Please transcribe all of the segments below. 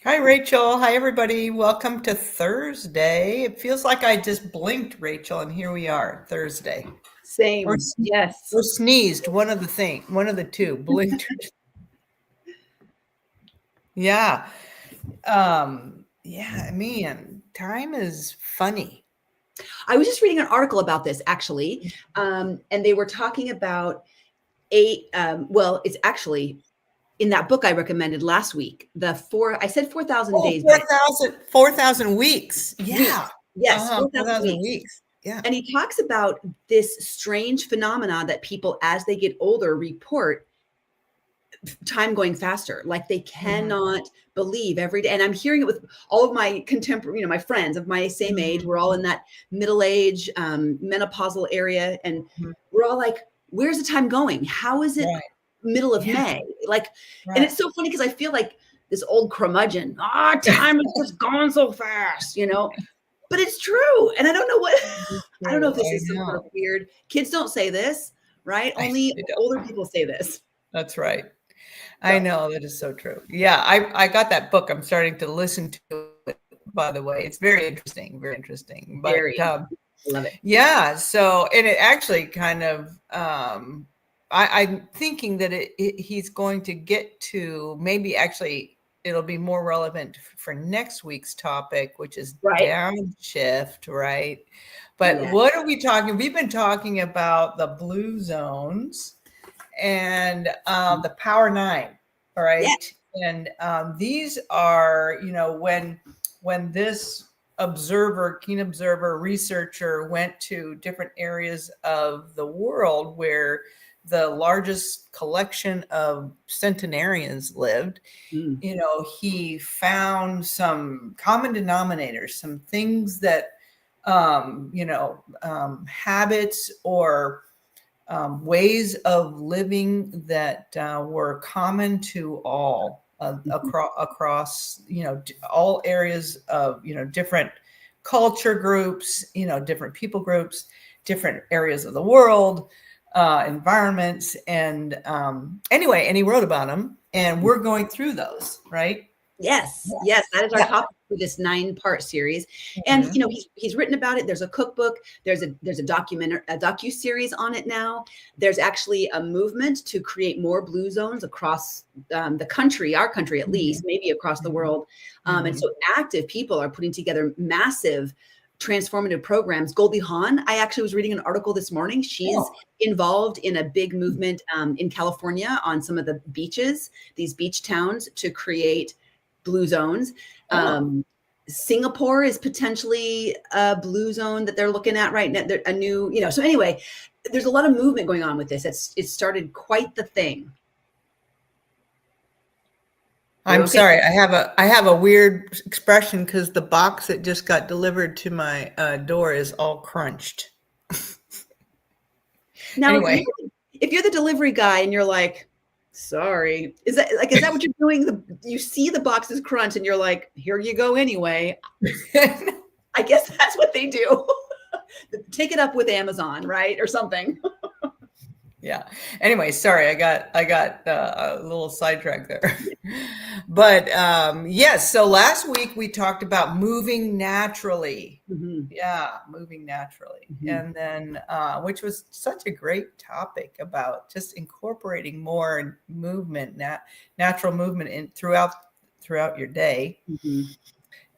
Hi, Rachel. Hi, everybody. Welcome to Thursday. It feels like I just blinked, Rachel, and here we are, Thursday. Or, Same. Yes. or sneezed, one of the two, blinked. Yeah. Yeah, man, time is funny. I was just reading an article about this actually, and they were talking about it's actually in that book I recommended last week. I said 4,000 Oh, days, but 4,000 weeks. Yeah. weeks. Yes, 4,000 4,000 weeks. weeks. Yeah. And he talks about this strange phenomena that people, as they get older, report time going faster. Like they Mhm. cannot believe every day. And I'm hearing it with all of my contemporary, my friends of my same age. We're all in that middle age, menopausal area. And Mhm. we're all like, where's the time going? How is it Right. middle of Yeah. May? Like, and Right. it's so funny because I feel like this old curmudgeon, time is just gone so fast. But it's true. And I don't know what, It's I don't know true. if this I is some sort know. of weird, kids don't say this, right? I Only really older don't. people say this. That's right. I So know, that is so true. Yeah, I got that book. I'm starting to listen to it, by the way. It's very interesting, very interesting. But very, I love it. yeah, so and it actually kind of I'm thinking that he's going to get to maybe actually it'll be more relevant for next week's topic, which is Right. downshift, right? But Yeah. what are we talking? We've been talking about the blue zones and the Power Nine. All Yeah. right, and these are when this keen observer, researcher went to different areas of the world where the largest collection of centenarians lived. Mm. He found some common denominators, some things that habits or ways of living that were common to all Mhm. across all areas of different culture groups, different people groups, different areas of the world, environments, and anyway, and he wrote about them, and we're going through those, right? Yes. Yes. Yes. That is our Yeah. topic for this 9-part series. And Mhm. he's written about it. There's a cookbook. There's a docu-series on it now. There's actually a movement to create more blue zones across the country, our country at least, Mhm. maybe across the Mhm. world. And Mhm. so active people are putting together massive transformative programs. Goldie Hawn, I actually was reading an article this morning. She's Oh. involved in a big movement in California on some of the beaches, these beach towns, to create blue zones. Oh. Singapore is potentially a blue zone that they're looking at right now. A new, so anyway, there's a lot of movement going on with this. It started quite the thing. Are you I'm okay? sorry. I have a weird expression because the box that just got delivered to my door is all crunched. Now, Anyway, if you're the delivery guy and you're like, sorry, is that what you're doing? You see the boxes crunch and you're like, here you go anyway. I guess that's what they do. Take it up with Amazon, right? Or something. yeah. Anyway, sorry, I got a little sidetracked there. But yes, so last week we talked about moving naturally. Mhm, Yeah, moving naturally. mhm. And then which was such a great topic about just incorporating more movement, natural movement in throughout your day. Mhm.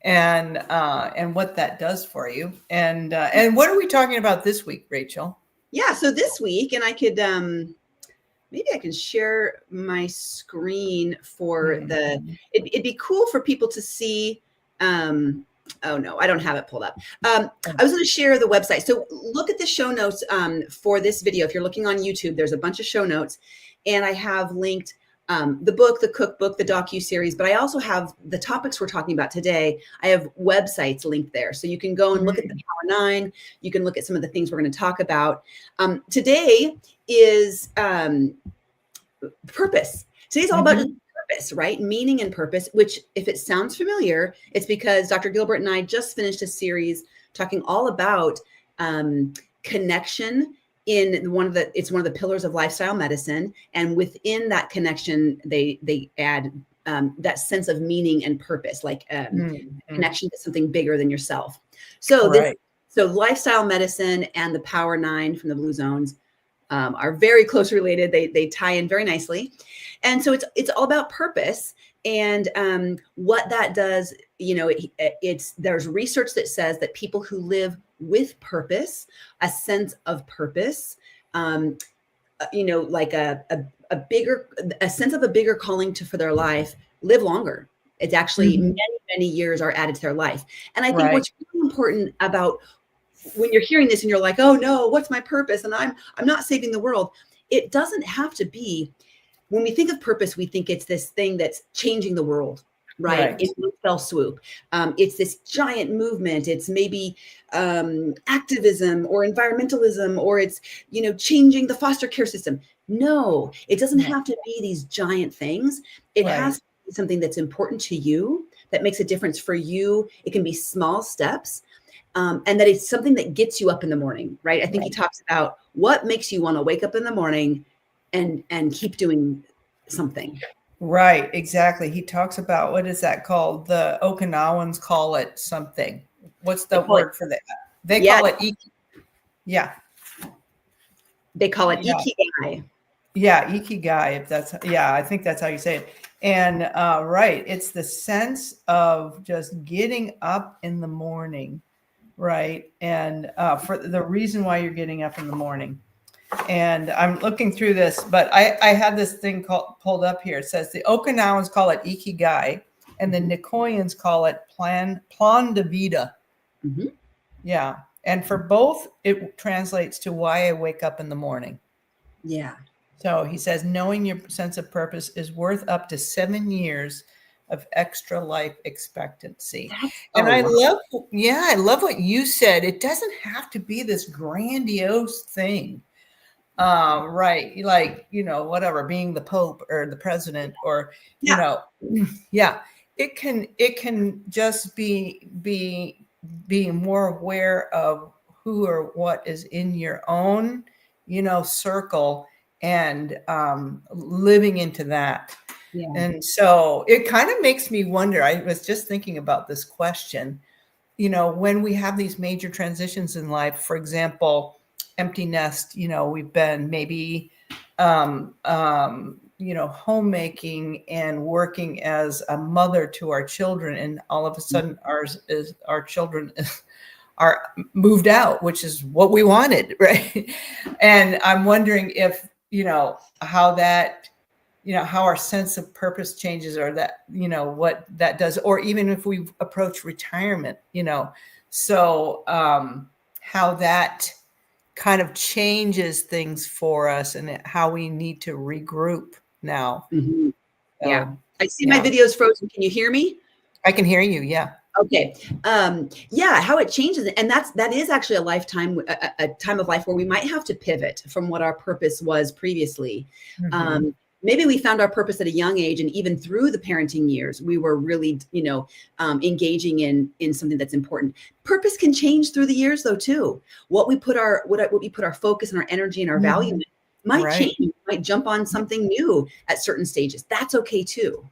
And what that does for you. And what are we talking about this week, Rachel? Yeah, so this week, and I could maybe I can share my screen for the Mhm. it'd be cool for people to see. Oh no, I don't have it pulled up. Oh, I was going to share the website. So look at the show notes for this video. If you're looking on YouTube, there's a bunch of show notes, and I have linked the book, the cookbook, the docu-series, but I also have the topics we're talking about today. I have websites linked there. So you can go and look at the mm, Power Nine. You can look at some of the things we're going to talk about. Today is purpose. Today's all about just mhm. purpose, right? Meaning and purpose, which, if it sounds familiar, it's because Dr. Gilbert and I just finished a series talking all about connection in one of the pillars of lifestyle medicine. And within that connection, they add that sense of meaning and purpose, like Mhm. connection to something bigger than yourself. So Right. so lifestyle medicine and the Power Nine from the Blue Zones are very close related. They tie in very nicely, and so it's all about purpose and what that does. You know, there's research that says that people who live with purpose, a sense of purpose, you know, like a sense of a bigger calling for their life, live longer. It's actually Mhm. many years are added to their life. And I think Right. what's really important about when you're hearing this and you're like, oh no, what's my purpose? And I'm not saving the world. It doesn't have to be. When we think of purpose, we think it's this thing that's changing the world, right? Right. In one fell swoop. It's this giant movement. It's maybe activism or environmentalism, or it's, you know, changing the foster care system. No, it doesn't No. have to be these giant things. It Right. has to be something that's important to you, that makes a difference for you. It can be small steps. And that it's something that gets you up in the morning, right? I think he Right. talks about what makes you want to wake up in the morning and keep doing something. Right, exactly. He talks about, what is that called? The Okinawans call it something. What's They the call it, word for that? They yeah, call it yeah. they call it Yeah. ikigai. Yeah, ikigai, if that's, yeah, I think that's how you say it. And right, it's the sense of just getting up in the morning, right? And for the reason why you're getting up in the morning. And I'm looking through this, but I had this thing pulled up here. It says the Okinawans call it ikigai, and the Nicoyans call it plan de vida. Mm-hmm. Yeah, and for both, it translates to why I wake up in the morning. Yeah. So he says, knowing your sense of purpose is worth up to 7 years of extra life expectancy. That's a And I lot. love, yeah, I love what you said. It doesn't have to be this grandiose thing. Right. Like, you know, whatever, being the Pope or the president or, you Yeah. know, yeah, it can just being more aware of who or what is in your own, you know, circle and living into that. Yeah. And so it kind of makes me wonder. I was just thinking about this question, you know, when we have these major transitions in life, for example, empty nest, you know, we've been maybe, you know, homemaking and working as a mother to our children. And all of a sudden our children are moved out, which is what we wanted. Right. And I'm wondering if, you know, how that, you know, how our sense of purpose changes, or that, you know, what that does, or even if we approach retirement, you know, so how that kind of changes things for us and how we need to regroup now. Mm-hmm. Yeah. So I see my yeah, videos frozen. Can you hear me? I can hear you. Yeah. Okay. Yeah, how it changes. And that is actually a lifetime, a time of life where we might have to pivot from what our purpose was previously. Mhm. Maybe we found our purpose at a young age, and even through the parenting years, we were really, you know, engaging in something that's important. Purpose can change through the years, though, too. What we put our focus and our energy and our value Mhm. in might Right. change, might jump on something new at certain stages. That's okay too.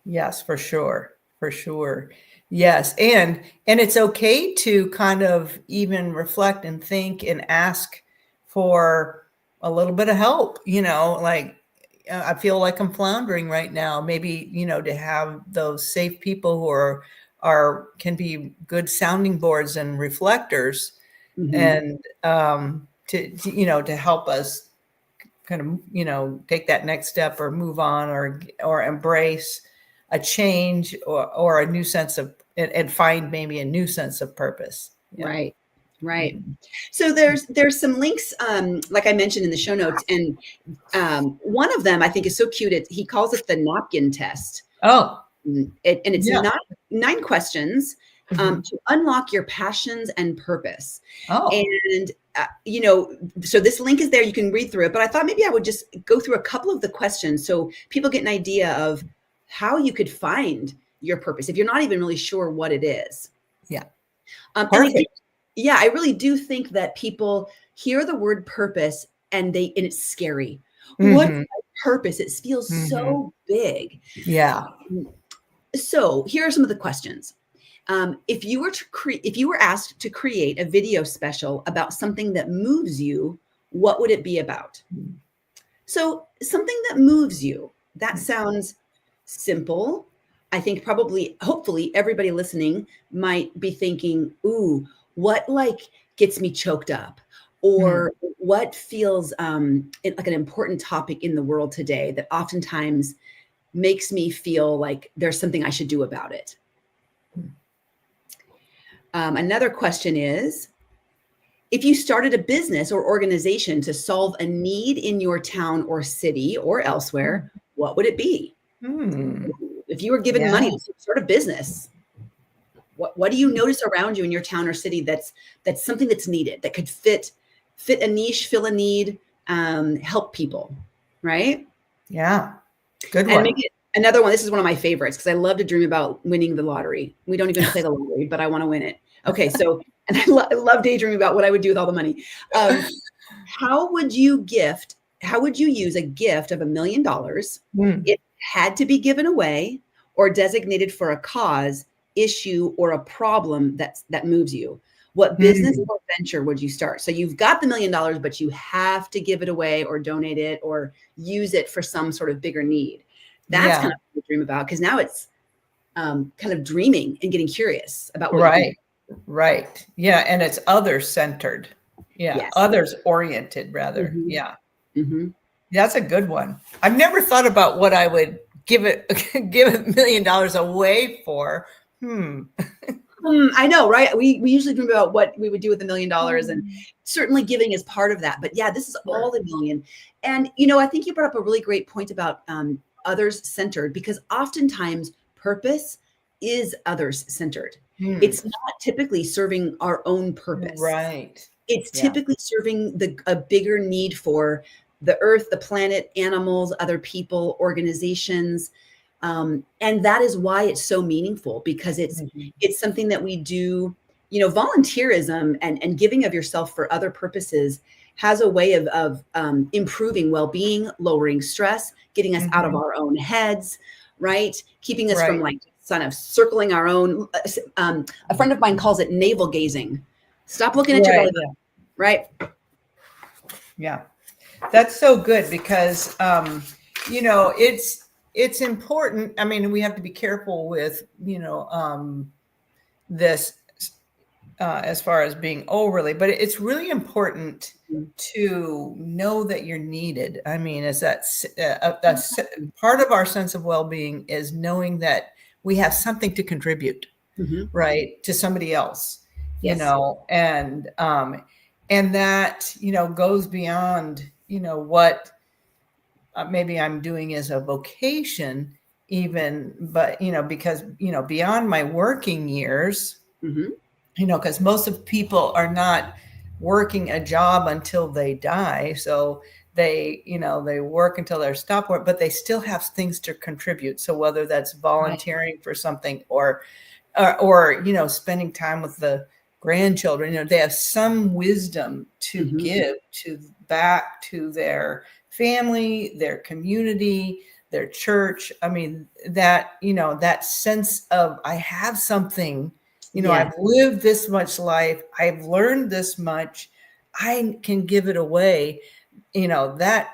Yes, for sure. For sure. Yes. And it's okay to kind of even reflect and think and ask for a little bit of help, you know, like I feel like I'm floundering right now. Maybe, you know, to have those safe people who are can be good sounding boards and reflectors, Mhm. and to you know, to help us kind of, you know, take that next step or move on, or embrace a change, or a new sense of, and find maybe a new sense of purpose. Yeah. Right. Right. Mhm. So there's some links, like I mentioned in the show notes, and one of them I think is so cute. He calls it the napkin test, Oh, and it's yeah. nine questions Mhm. to unlock your passions and purpose. Oh, And you know, so this link is there. You can read through it. But I thought maybe I would just go through a couple of the questions so people get an idea of how you could find your purpose if you're not even really sure what it is. yeah. And I do, Perfect. yeah, I really do think that people hear the word purpose and it's scary. What's Mhm. my purpose, it feels so big. Yeah. So here are some of the questions. If you were asked to create a video special about something that moves you, what would it be about? So something that moves you, that sounds simple. I think probably, hopefully everybody listening might be thinking, ooh, what like gets me choked up? Or what feels like an important topic in the world today that oftentimes makes me feel like there's something I should do about it? Another question is, if you started a business or organization to solve a need in your town or city or elsewhere, what would it be? If you were given money to start a business, what do you notice around you in your town or city that's something that's needed, that could fit a niche, fill a need, help people, right? Yeah. Good And one. make it another one. This is one of my favorites because I love to dream about winning the lottery. We don't even play the lottery, but I want to win it. Okay, so and I love daydreaming about what I would do with all the money. How would you use a gift of $1 million? It had to be given away or designated for a cause, issue, or a problem that moves you. What business or venture would you start? So you've got the $1 million, but you have to give it away or donate it or use it for some sort of bigger need. That's kind of what I dream about, because now it's kind of dreaming and getting curious about what you do. Right. Yeah. And it's others centered. Yeah. Yes. Others oriented rather. Yeah. Mm-hmm. That's a good one. I've never thought about what I would give $1 million away for. I know, right? We usually dream about what we would do with $1 million, and certainly giving is part of that. But yeah, this is all $1 million. And, I think you brought up a really great point about others centered, because oftentimes purpose is others centered. It's not typically serving our own purpose. Right. It's typically serving a bigger need for the earth, the planet, animals, other people, organizations. And that is why it's so meaningful, because it's something that we do. Volunteerism and giving of yourself for other purposes has a way of improving well-being, lowering stress, getting us out of our own heads, right? Keeping us from kind of circling our own. A friend of mine calls it navel gazing. Stop looking at your belly button, right? Yeah, that's so good, because it's important. I mean, we have to be careful with this as far as being overly, but it's really important to know that you're needed. I mean, that's part of our sense of well-being, is knowing that we have something to contribute, right, to somebody else, and that, goes beyond, what maybe I'm doing as a vocation even, but, because, beyond my working years, because most of people are not working a job until they die. So they work until they're stopped work, but they still have things to contribute. So whether that's volunteering for something or spending time with the grandchildren, they have some wisdom to give back to their family, their community, their church. I mean, that sense of, I have something, I've lived this much life, I've learned this much, I can give it away. That,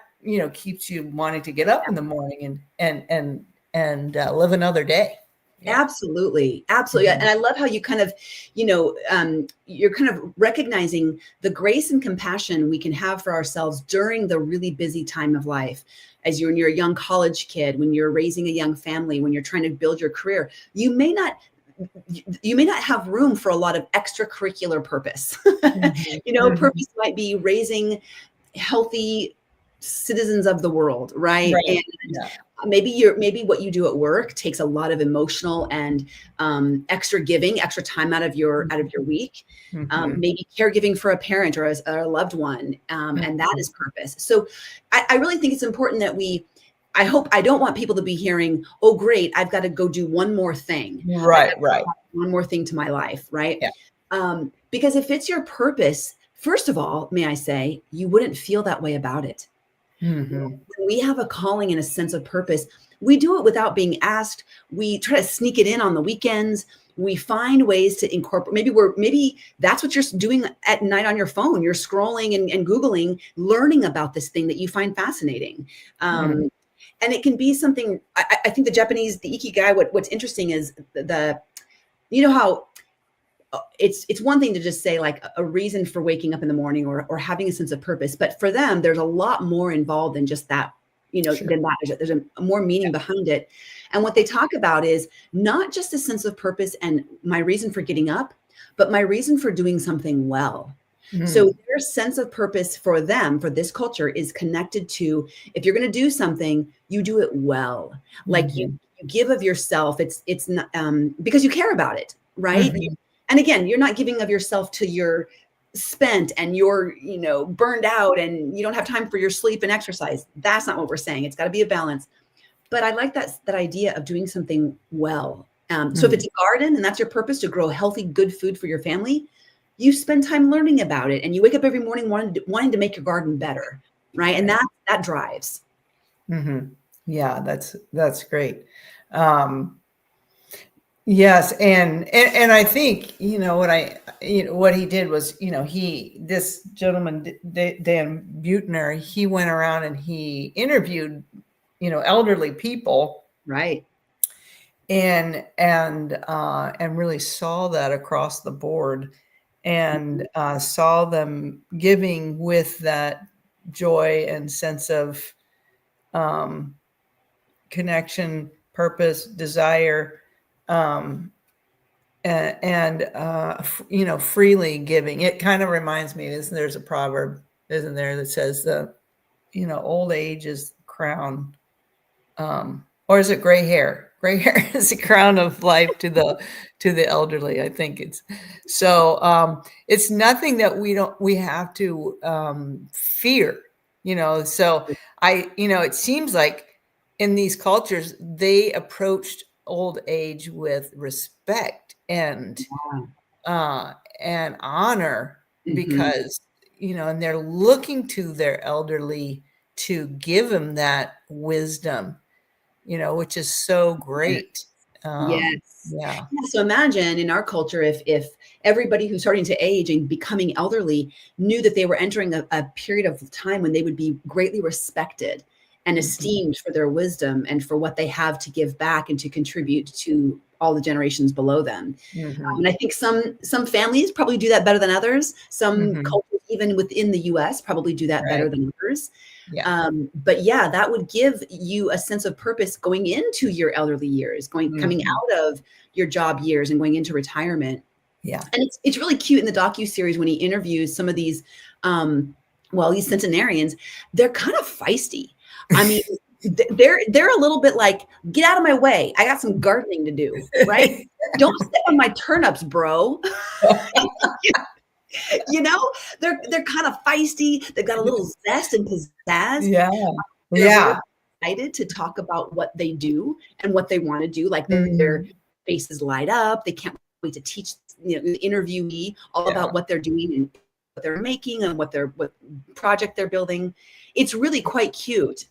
keeps you wanting to get up in the morning and live another day. Absolutely. And I love how you kind of, you're kind of recognizing the grace and compassion we can have for ourselves during the really busy time of life. As you're a young college kid, when you're raising a young family, when you're trying to build your career, you may not have room for a lot of extracurricular purpose. Purpose might be raising healthy citizens of the world, right? And maybe what you do at work takes a lot of emotional and extra time out of your week. Maybe caregiving for a parent or a loved one, and that is purpose. So I really think it's important that I don't want people to be hearing, oh, great, I've got to go do one more thing. Right. One more thing to my life, right? Yeah. Because if it's your purpose, first of all, may I say, you wouldn't feel that way about it. Mhm. When we have a calling and a sense of purpose, we do it without being asked. We try to sneak it in on the weekends. We find ways to incorporate. Maybe that's what you're doing at night on your phone. You're scrolling and Googling, learning about this thing that you find fascinating. Mhm. And it can be something. I think the Ikigai. What's interesting is you know how it's one thing to just say like a reason for waking up in the morning or having a sense of purpose, but for them, there's a lot more involved than just that, Sure. than that. There's a more meaning behind it. And what they talk about is not just a sense of purpose and my reason for getting up, but my reason for doing something well. So Mm. their sense of purpose for them, for this culture, is connected to, if you're going to do something, you do it well. Like Mhm. you give of yourself. It's not, because you care about it, right? Mhm. And again, you're not giving of yourself till you're spent and you're, burned out and you don't have time for your sleep and exercise. That's not what we're saying. It's got to be a balance. But I like that idea of doing something well. So if Mm. it's a garden and that's your purpose, to grow healthy, good food for your family, you spend time learning about it, and you wake up every morning wanting to make your garden better, right? And Right. that drives. Mhm. Yeah, that's great. Um, yes, and I think what he did was, this gentleman Dan Buettner, he went around and he interviewed elderly people Right. and really saw that across the board, and saw them giving with that joy and sense of um, connection, purpose, desire, um, and freely giving. It kind of reminds me, there's a proverb, isn't there, that says old age is the crown, or is it gray hair? Gray hair is the crown of life to the elderly. I think it's so. It's nothing that we have to fear. So it seems like in these cultures they approached old age with respect and honor, Mm-hmm. because and they're looking to their elderly to give them that wisdom, which is so great. Yes. Yeah. Yeah, so imagine in our culture, if everybody who's starting to age and becoming elderly knew that they were entering a period of time when they would be greatly respected and Mhm. esteemed for their wisdom and for what they have to give back and to contribute to all the generations below them. And Mhm. I think some families probably do that better than others. Some Mhm. cultures, even within the US, probably do that Right. better than others. Yeah. But yeah, that would give you a sense of purpose going into your elderly years, coming Mhm. out of your job years and going into retirement. Yeah. And it's really cute in the docu-series when he interviews some of these, these centenarians. They're kind of feisty. I mean, they're a little bit like, get out of my way. I got some gardening to do, right? Don't step on my turnips, bro. you know, they're kind of feisty. They've got a little zest and pizzazz. Yeah. They're very Yeah. excited to talk about what they do and what they want to do. Like their Mhm. faces light up. They can't wait to teach the interviewee all Yeah. about what they're doing and what they're making and what project they're building. It's really quite cute.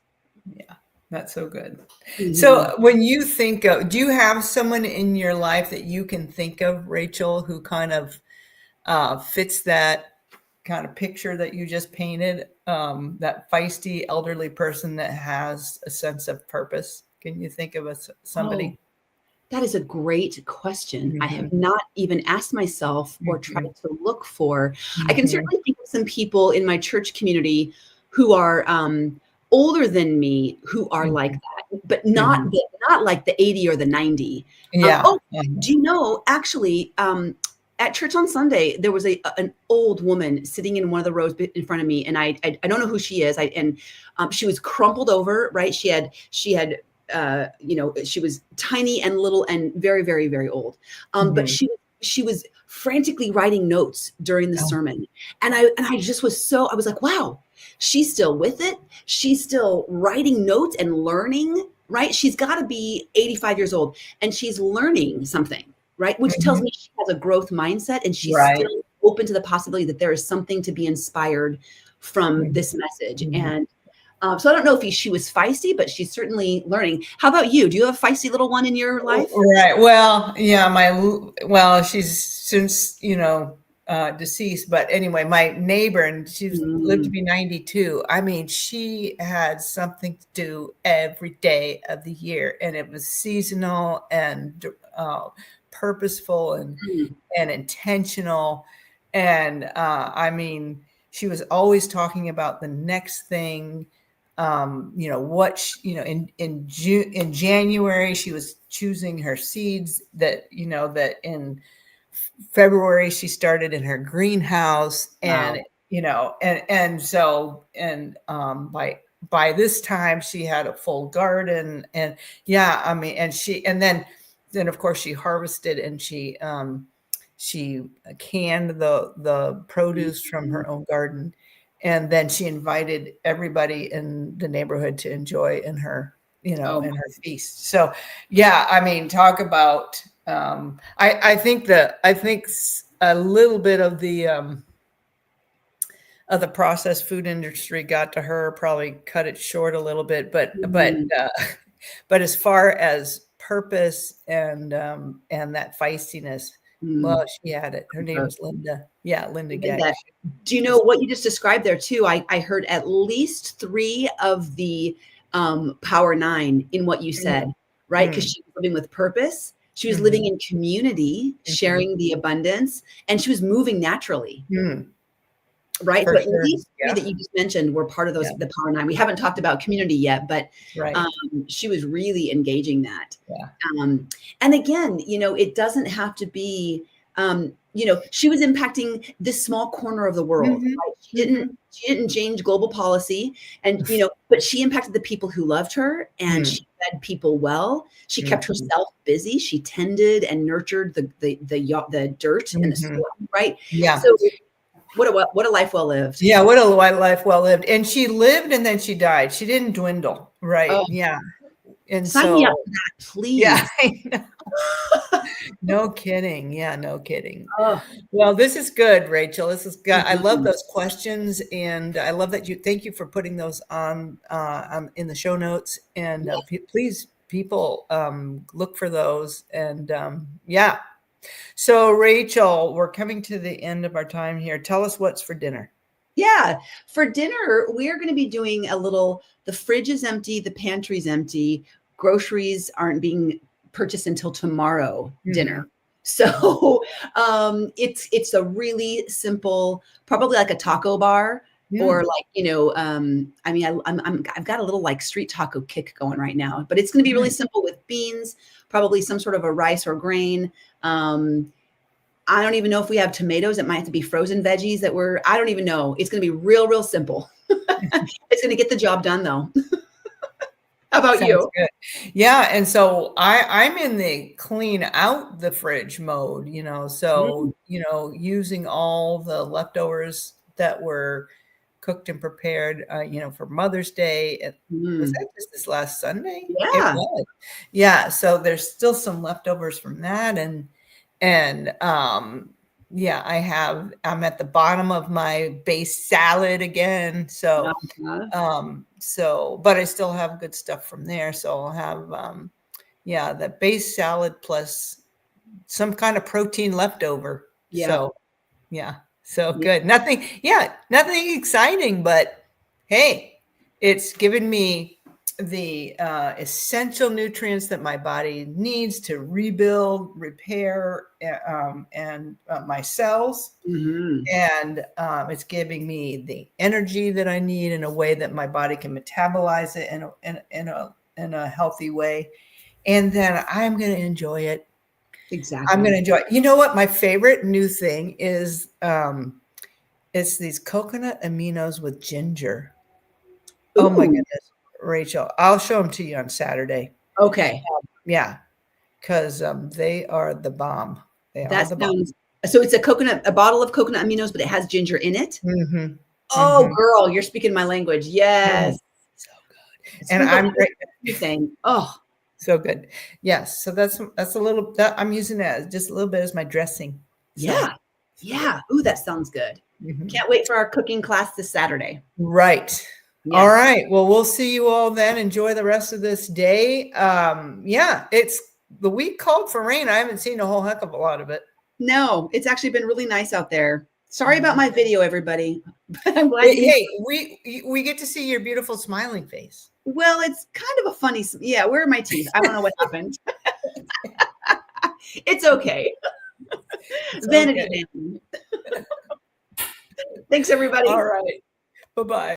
Yeah. That's so good. Mhm. So when you think of, do you have someone in your life that you can think of, Rachel, who kind of fits that kind of picture that you just painted, that feisty elderly person that has a sense of purpose? Can you think of Oh, somebody? that is a great question. I have Mhm. not even asked myself or tried Mhm. to look for. I can Mhm. certainly think of some people in my church community who are older than me who are like Mhm. that, but Mhm. not like the 80 or the 90. Yeah. Do you know actually? At church on Sunday, there was an old woman sitting in one of the rows in front of me, and I don't know who she is. She was crumpled over, right? She had she was tiny and little and very, very, very old. But Mhm. she was frantically writing notes during the Oh, sermon. And I just I was like, wow, she's still with it. She's still writing notes and learning, right? She's got to be 85 years old and she's learning something, right? Which tells mhm. me she has a growth mindset and she's Right. still open to the possibility that there is something to be inspired from Mhm. this message. Mhm. And So I don't know if she was feisty, but she's certainly learning. How about you? Do you have a feisty little one in your life? Right. Well, yeah, she's since, deceased, but anyway, my neighbor, and she's lived to be 92. I mean, she had something to do every day of the year, and it was seasonal and purposeful and intentional. And I mean, she was always talking about the next thing. In January, she was choosing her seeds that in February she started in her greenhouse. And, Wow. by this time she had a full garden. And yeah, I mean, and then of course she harvested, and she canned the produce from her own garden. And then she invited everybody in the neighborhood to enjoy in her in her feast. So yeah, I mean, talk about I think a little bit of the processed food industry got to her, probably cut it short a little bit, but as far as purpose and that feistiness, well, she had it. Her name was Linda. Yeah, Linda Gaglish. Do you know what you just described there too? I heard at least 3 of the Power 9 in what you said, right? Because she was living with purpose. She was living in community, sharing the abundance, and she was moving naturally. Right. But sure. These 3 that you just mentioned were part of those, the Power 9. We haven't talked about community yet, but she was really engaging that. Yeah. And again, it doesn't have to be, she was impacting this small corner of the world. Right? She didn't change global policy, and, but she impacted the people who loved her, and she fed people well. She kept herself busy. She tended and nurtured the dirt and the soil, right? Yeah. So what a life well lived. Yeah, what a life well lived. And she lived, and then she died. She didn't dwindle. Right. Oh. Yeah. And sign me up for that, please. Yeah. No kidding. Yeah, no kidding. Oh. Well, this is good, Rachel. This is good. I love those questions, and I love that thank you for putting those on in the show notes. And please, people, look for those. And yeah. So, Rachel, we're coming to the end of our time here. Tell us what's for dinner. Yeah. For dinner, we're going to be doing the fridge is empty, the pantry's empty, groceries aren't being purchased until tomorrow dinner. So it's a really simple, probably like a taco bar. Or like, I mean, I've got a little like street taco kick going right now, but it's going to be really simple with beans, probably some sort of a rice or grain. I don't even know if we have tomatoes. It might have to be frozen veggies I don't even know. It's going to be real, real simple. It's going to get the job done though. How about you? Good. Yeah. And so I'm in the clean out the fridge mode, so, using all the leftovers that were cooked and prepared, for Mother's Day. Was that just this last Sunday? Yeah. It was. Yeah. So there's still some leftovers from that. And I'm at the bottom of my base salad again. So, but I still have good stuff from there. So I'll have, the base salad plus some kind of protein leftover. Yeah. So, yeah. So good. Nothing exciting, but hey, it's given me the essential nutrients that my body needs to rebuild, repair, and my cells. And it's giving me the energy that I need in a way that my body can metabolize it in a healthy way. And then I'm going to enjoy it. Exactly. I'm going to enjoy it. You know what? My favorite new thing is it's these coconut aminos with ginger. Ooh. Oh my goodness, Rachel. I'll show them to you on Saturday. Okay. Yeah. Because they are the bomb. So it's a bottle of coconut aminos, but it has ginger in it. Oh, girl, you're speaking my language. Yes. So good. And I'm saying, oh. So good. Yes. So that's a little that I'm using that just a little bit as my dressing. So. Yeah. Yeah. Ooh, that sounds good. Can't wait for our cooking class this Saturday. Right. All right. Well, we'll see you all then. Enjoy the rest of this day. Yeah, it's the week called for rain. I haven't seen a whole heck of a lot of it. No, it's actually been really nice out there. Sorry about my video, everybody. But I'm glad. Hey, we get to see your beautiful smiling face. Well, it's kind of a funny. Yeah, where are my teeth? I don't know what happened. It's okay. It's Vanity okay. man. Thanks, everybody. All right. Bye-bye.